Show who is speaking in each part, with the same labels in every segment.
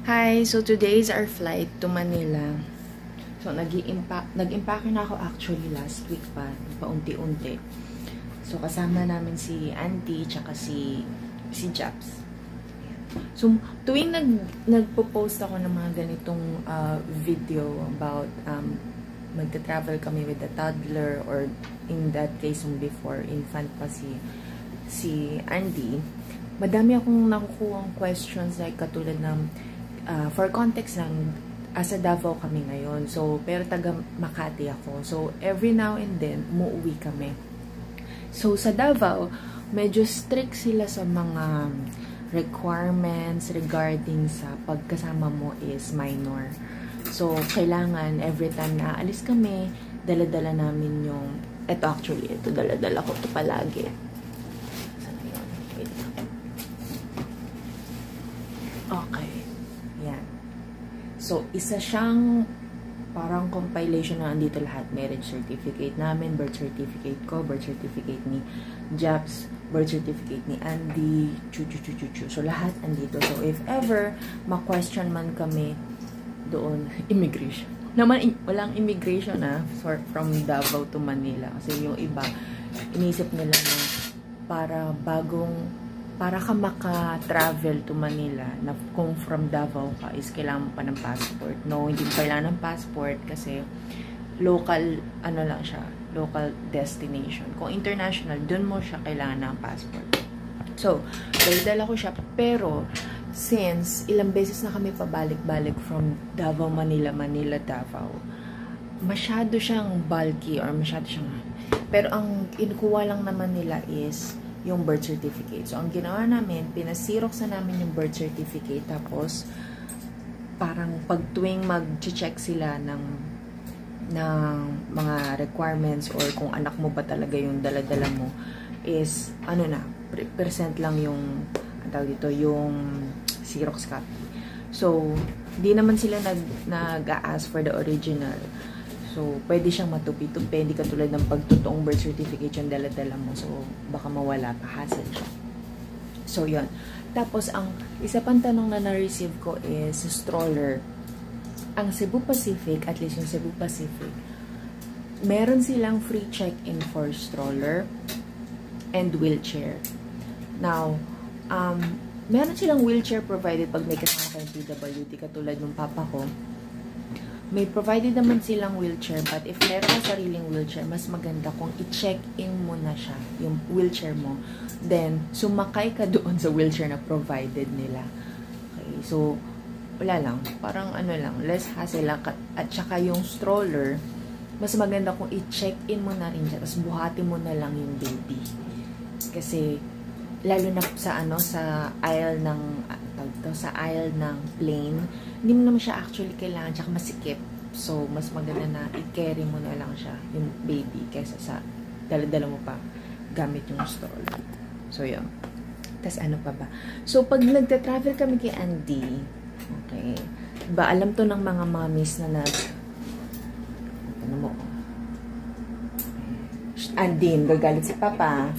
Speaker 1: Hi, so today is our flight to Manila. So nag-impake na ako actually last week pa, paunti-unti. So kasama namin si Auntie tsaka si Japs. So tuwing nagpo-post ako ng mga ganitong video about magta-travel kami with the toddler, or in that case before infant pa si Andy, madami akong nakukuhang questions like katulad ng for context lang, asa Davao kami ngayon. So, pero taga Makati ako. So, every now and then, umuwi kami. So, sa Davao, medyo strict sila sa mga requirements regarding sa pagkasama mo is minor. So, kailangan every time na aalis kami, dala-dala namin yung, ito dala-dala ko ito palagi. Saan na yun? Wait lang. Okay. Yan. So, isa siyang parang compilation na andito lahat. Marriage certificate namin, birth certificate ko, birth certificate ni Japs, birth certificate ni Andy, chu. So, lahat andito. So, if ever ma-question man kami doon, immigration. Walang immigration from Davao to Manila. Kasi yung iba, inisip nila na para ka maka-travel to Manila, na kung from Davao ka, is kailangan mo pa ng passport. No, hindi mo kailangan ng passport kasi local, lang siya, local destination. Kung international, dun mo siya kailangan ng passport. So, dala ko siya, pero since ilang beses na kami pabalik-balik from Davao, Manila, Davao, masyado siyang bulky or masyado siyang, pero ang inukuha lang naman nila is yung birth certificate. So, ang ginawa namin, pinasirox na namin yung birth certificate, tapos parang pag tuwing mag-check sila ng mga requirements or kung anak mo ba talaga yung dala-dala mo, is present lang yung yung Xerox copy. So, di naman sila nag-a-ask for the original. So, pwede siyang matupi-tupi, hindi katulad ng pagtotoong birth certificate yung dala-dala mo. So, baka mawala pa, hassle siya. So, yun. Tapos, ang isa pang tanong na na-receive ko is stroller. Ang Cebu Pacific, at least yung Cebu Pacific, meron silang free check-in for stroller and wheelchair. Now, meron silang wheelchair provided pag may kasama kayong PWD, katulad ng papa ko. May provided naman silang wheelchair, but if meron ka sariling wheelchair, mas maganda kung i-check-in mo na siya, yung wheelchair mo. Then, sumakay ka doon sa wheelchair na provided nila. Okay, so, wala lang. Parang lang, less hassle lang. At saka yung stroller, mas maganda kung i-check-in mo na rin siya, tapos buhatin mo na lang yung baby. Kasi, lalo na sa aisle ng plane, hindi mo naman siya actually kailangan, tsaka masikip. So, mas maganda na i-carry mo na lang siya, yung baby, kaysa sa dala-dala mo pa gamit yung stroller. So, yun. Tapos, ano pa ba? So, pag nagta-travel kami kay Andy, okay, ba, alam to ng mga mommies na ano mo? Andy, gagalit si Papa.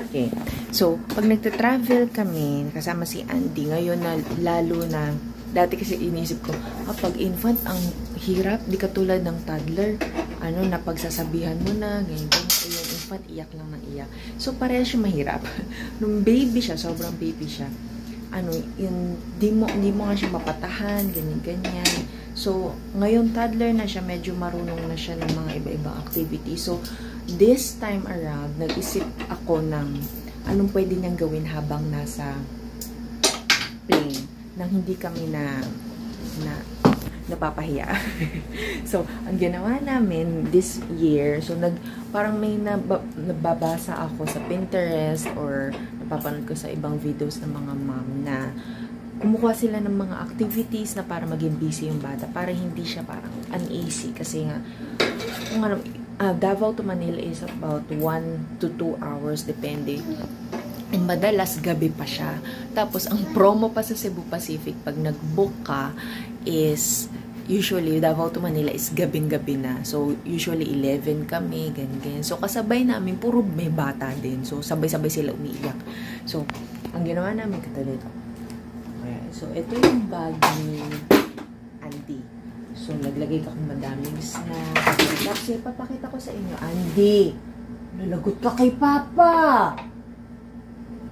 Speaker 1: Okay. So, pag nagta-travel kami, kasama si Andy, ngayon na lalo na, dati kasi inisip ko, pag infant, ang hirap, di katulad ng toddler, napagsasabihan mo na, ganyan, yung infant, iyak lang ng iyak. So, pareha siya mahirap. Nung baby siya, sobrang baby siya, di mo nga siya mapatahan, ganyan. So, ngayon toddler na siya, medyo marunong na siya ng mga iba-ibang activities. So, this time around, nag-isip ako ng anong pwede niyang gawin habang nasa plane, nang hindi kami napapahiya. So, ang ginawa namin this year, so parang may nababasa ako sa Pinterest or napapanood ko sa ibang videos ng mga mom na kumukuha sila ng mga activities na para maging busy yung bata, para hindi siya parang uneasy. Kasi nga, Davao to Manila is about 1 to 2 hours, depende. And madalas, gabi pa siya. Tapos, ang promo pa sa Cebu Pacific, pag nag-book ka, is usually, Davao to Manila is gabing-gabi na. So, usually 11 kami, ganyan. So, kasabay namin, puro may bata din. So, sabay-sabay sila umiiyak. So, ang ginawa namin katulad, Ayan. So, ito yung bag ni Andy. So, naglagay ka kung madaming snack. Tapos, papakita ko sa inyo. Andy, nalagot ka kay Papa!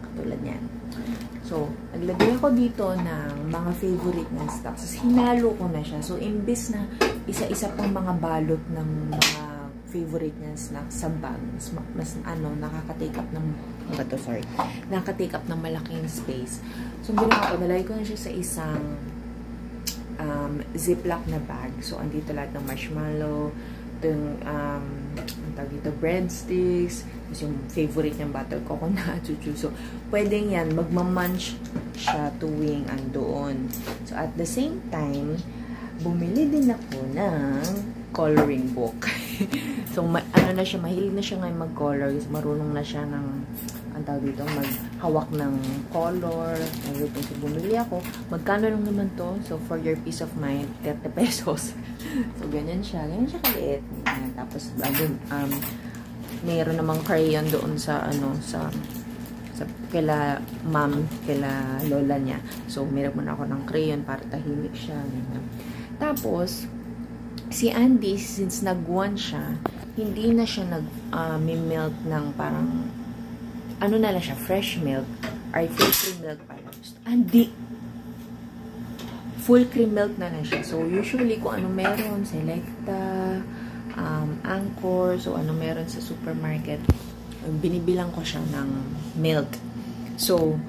Speaker 1: Katulad niyan. So, naglagay ako dito ng mga favorite ng stocks. Tapos, hinalo ko na siya. So, imbis na isa-isa pang mga balot ng mga favorite niya snacks sa bag, mas nakaka-take up ng nakaka-take up ng malaking space. So, ginawa ko, nalagay ko na siya sa isang ziplock na bag. So, andito lahat ng marshmallow, yung ang tawag dito, breadsticks, yung favorite niyang butter coconut, chuchu. So, pwedeng yan, magmamunch siya tuwing andoon. So, at the same time, bumili din ako ng coloring book. So, ano na siya, mahilig na siya ngayon mag-color. Marunong na siya ng, ang tawag dito, maghawak ng color. Everything. So, bumili ako. Magkano lang naman to? So, for your peace of mind, 30 pesos. So, ganyan siya. Ganyan siya kaliit. Yan. Tapos, mayroon namang crayon doon sa, sa kaila mom, kaila lola niya. So, meron muna ako ng crayon para tahimik siya. Ganyan. Tapos, si Andy, since nag-1 siya, hindi na siya nag-milk ng parang, ano na lang siya, fresh milk, or full cream milk pala. Andy, full cream milk na lang siya. So, usually, kung ano meron, Selecta, Anchor, so ano meron sa supermarket, binibilang ko siya ng milk. So,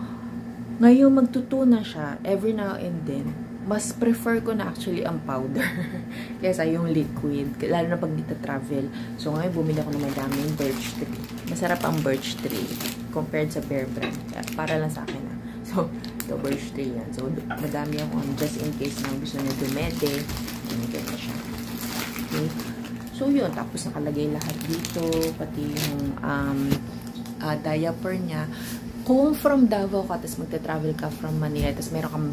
Speaker 1: ngayon magtutuna siya, every now and then, mas prefer ko na actually ang powder kaysa yung liquid, lalo na pag dito travel. So, ngayon bumili ako ng madaming birch tree. Masarap ang birch tree compared sa Bear Brand. Para lang sa akin na. So, ito birch tree yan. So, madami ako just in case na gusto niyo dumede. Binigyan na siya. Okay. So, yun. Tapos, nakalagay lahat dito. Pati yung diaper niya. Kung from Davao ka, tapos magta-travel ka from Manila, tapos meron kang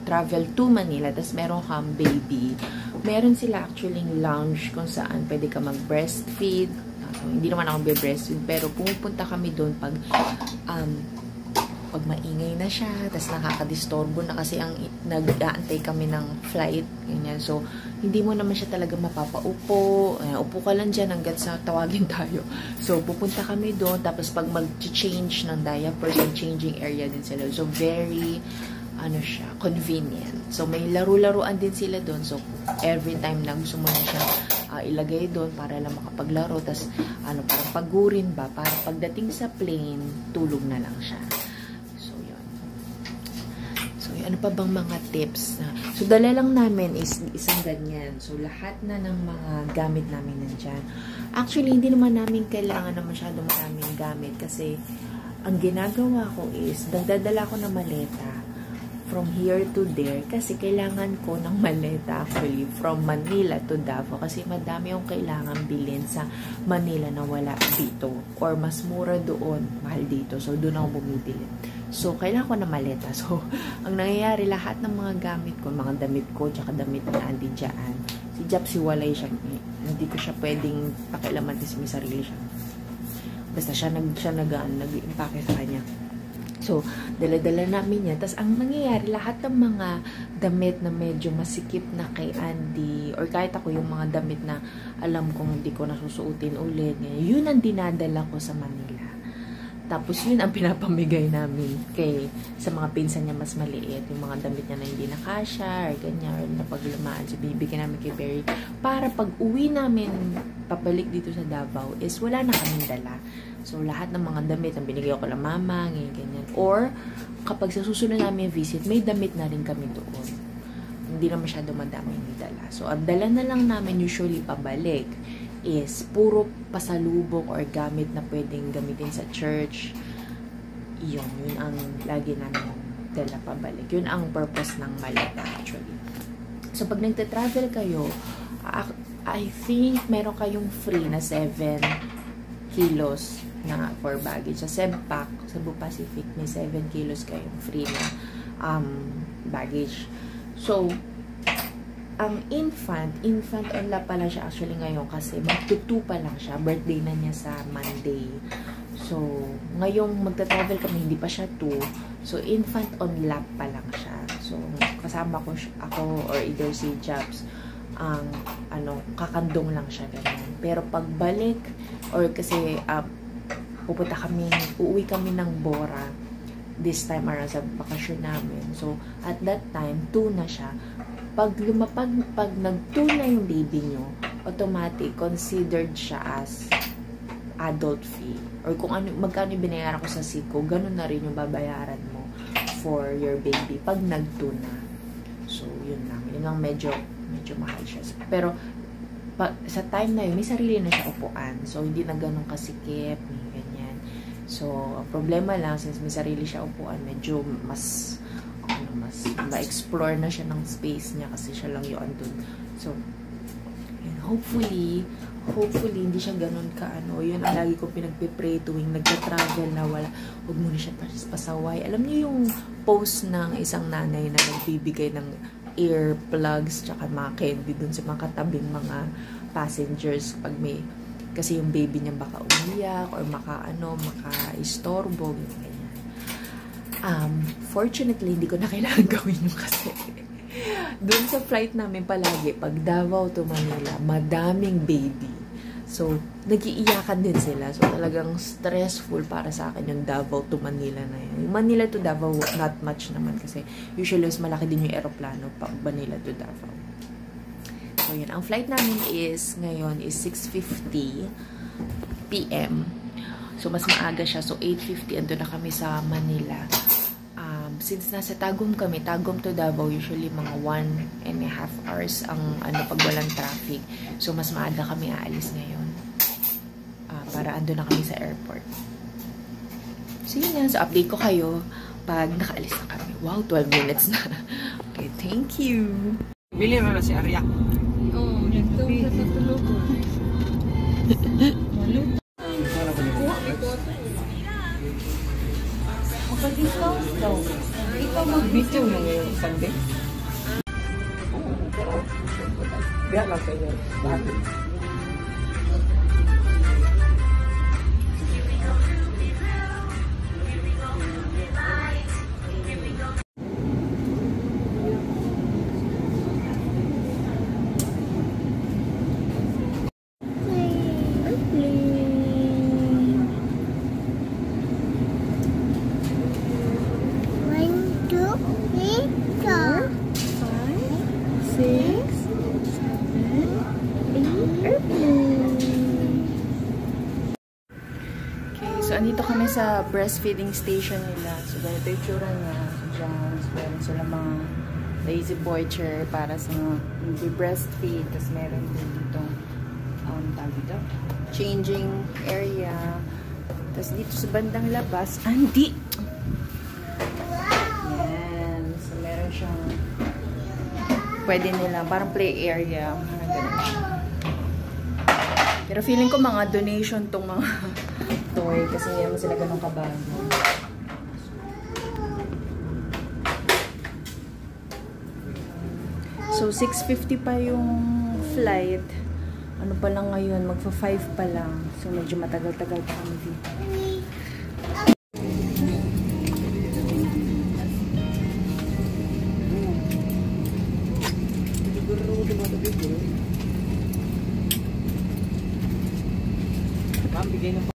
Speaker 1: travel to Manila, tapos meron kang baby, meron sila actually lounge kung saan pwede ka mag-breastfeed. So, hindi naman ako be-breastfeed, pero pumupunta kami doon pag maingay na siya, tapos nakakadisturbo na kasi ang nag-aantay kami ng flight, ganyan. So, hindi mo naman siya talaga mapapaupo. Upo ka lang dyan hanggang sa tawagin tayo. So, pupunta kami doon, tapos pag mag-change ng diapers, yung changing area din sila. So, very, convenient. So, may laro-laruan din sila doon. So, every time na gusto mo na siya ilagay doon para lang makapaglaro. Tapos, parang pagurin ba, para pagdating sa plane, tulog na lang siya. Ano pa bang mga tips? So, dala lang namin is isang ganyan. So, lahat na ng mga gamit namin nandyan. Actually, hindi naman namin kailangan na masyadong maraming gamit kasi ang ginagawa ko is, nagdadala ko ng maleta from here to there kasi kailangan ko ng maleta actually from Manila to Davao kasi madami yung kailangan bilhin sa Manila na wala dito or mas mura doon, mahal dito. So, doon ako bumibili. So, kailangan ko ng maleta. So, ang nangyayari, lahat ng mga gamit ko, mga damit ko, tsaka damit ni Andy dyan, si Japsi walay siya. Hindi ko siya pwedeng pakialaman kasi may sarili siya. Basta siya nag-impake sa kanya. So, dala-dala namin yan. Tapos, ang nangyayari, lahat ng mga damit na medyo masikip na kay Andy, or kahit ako yung mga damit na alam kong hindi ko nasusuotin ulit, yun ang dinadala ko sa Manila. Tapos, yun ang pinapamigay namin sa mga pinsan niya mas maliit. Yung mga damit niya na hindi nakasya, or ganyan, or napaglumaan. So, bibigyan namin kay Barry. Para pag uwi namin, papalik dito sa Davao, is wala na kaming dala. So, lahat ng mga damit, ang binigay ko lang mama, ganyan. Or, kapag sa susunod namin visit, may damit na rin kami doon. Hindi na masyado madami yung dala. So, ang dala na lang namin usually pabalik is puro pasalubong or gamit na pwedeng gamitin sa church. Yun ang lagi namin dala pabalik. Yun ang purpose ng maleta actually. So, pag nagte-travel kayo, I think meron kayong free na 7 kilos na for baggage. Sa Sempak, sa Cebu Pacific, may 7 kilos kayong free na baggage. So, ang infant onla pala siya actually ngayon kasi magtutu pa lang siya. Birthday na niya sa Monday. So, ngayong magta-travel kami, hindi pa siya 2. So, infant on lap pa lang siya. So, kasama ko ako or either si Jabs, ang kakandong lang siya, ganyan. Pero pagbalik, or kasi uuwi kami ng Bora this time around sa bakasyon namin. So, at that time, 2 na siya. Pag nag-2 na yung baby nyo, automatic, considered siya as adult fee. Or kung magkano yung binayaran ko sa Siko, ganun na rin yung babayaran mo for your baby pag nag-2 na. So, yun lang. Yun lang medyo mahal siya. Pero, sa time na yun, may sarili na siya upuan. So, hindi na ganun kasikip, ganyan. So, ang problema lang, since may sarili siya upuan, medyo mas ma-explore na siya ng space niya kasi siya lang yung andun. So, yun, hopefully, hindi siya ganun yun ang lagi ko pinagpipray tuwing nagka-travel na huwag muna siya pasaway. Alam niyo yung post ng isang nanay na nagbibigay ng earplugs tsaka mga candy dun sa mga katabing mga passengers kasi yung baby niya baka umiyak or maka-istorbo, ganyan. Fortunately, hindi ko na kailangan gawin yung kasi doon sa flight namin palagi, pag Davao to Manila, madaming baby. So, nag-iiyakan din sila. So, talagang stressful para sa akin yung Davao to Manila na yun. Yung Manila to Davao, not much naman kasi usually mas malaki din yung aeroplano pag Manila to Davao. So, yun. Ang flight namin ngayon is 6:50 p.m. So, mas maaga siya. So, 8:50, ando na kami sa Manila. Since nasa Tagum kami, Tagum to Davao, usually mga 1.5 hours ang pag walang traffic. So, mas maaga kami aalis ngayon. Para ando na kami sa airport. So, yun yan. So, update ko kayo pag nakaalis na kami. Wow, 12 minutes na. Okay, thank you.
Speaker 2: Bili mo na si Arya.
Speaker 3: Oo, nagtawag sa tutulog ko. Maluto. Makag-discount daw. Ikaw mag-video mo ngayong Sunday?
Speaker 2: Oo, pero biya lang kayo. Bakit?
Speaker 1: So, andito kami sa breastfeeding station nila. So, ganito yung tsura niya. So, dyan, meron sila mga lazy boy chair para sa mga breastfeed. Tapos, meron din dito changing area. Tapos, dito sa bandang labas, yan. So, meron siyang pwede nila, parang play area. Parang ganun siya. Pero feeling ko mga donation tong mga toy kasi hindi naman sila ganun kabago. So, 6:50 pa yung flight. Ano pa lang ngayon, magfa-5 pa lang. So, medyo matagal-tagal pa kami dito.
Speaker 2: Bigay na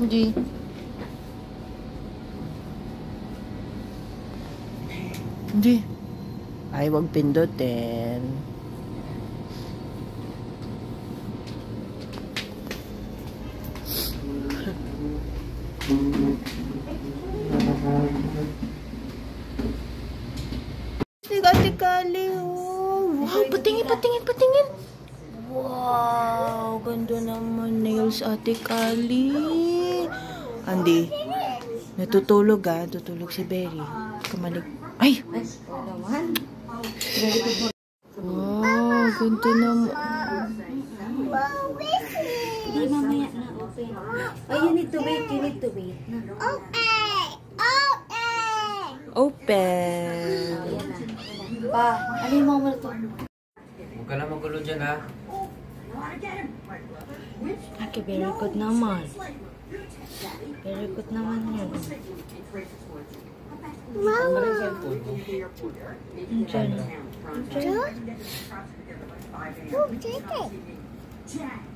Speaker 1: Hindi. Hindi. Ay, wag pindutin. Ate Kali. Andy, natutulog Tutulog si Berry. Kamalig. Ay!
Speaker 3: naman.
Speaker 1: Wow, ganito naman.
Speaker 3: Hindi mamaya na open. Oh, you need to wait. You need to wait.
Speaker 1: Open.
Speaker 3: Ayan na. Pa, alin mo muna ito?
Speaker 2: Huwag ka na magulo dyan, ha?
Speaker 3: Okay, very good naman. Very good naman yun.
Speaker 2: Ano rin cellphone mo?
Speaker 3: Diyan.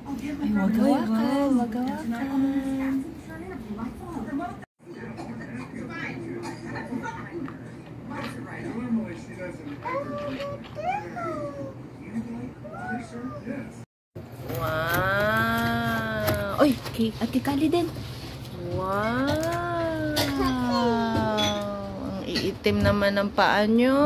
Speaker 1: Ay, magawakan. Magawakan. Wow! Uy! Ate Kali din. Wow! Ang iitim naman ng paa nyo.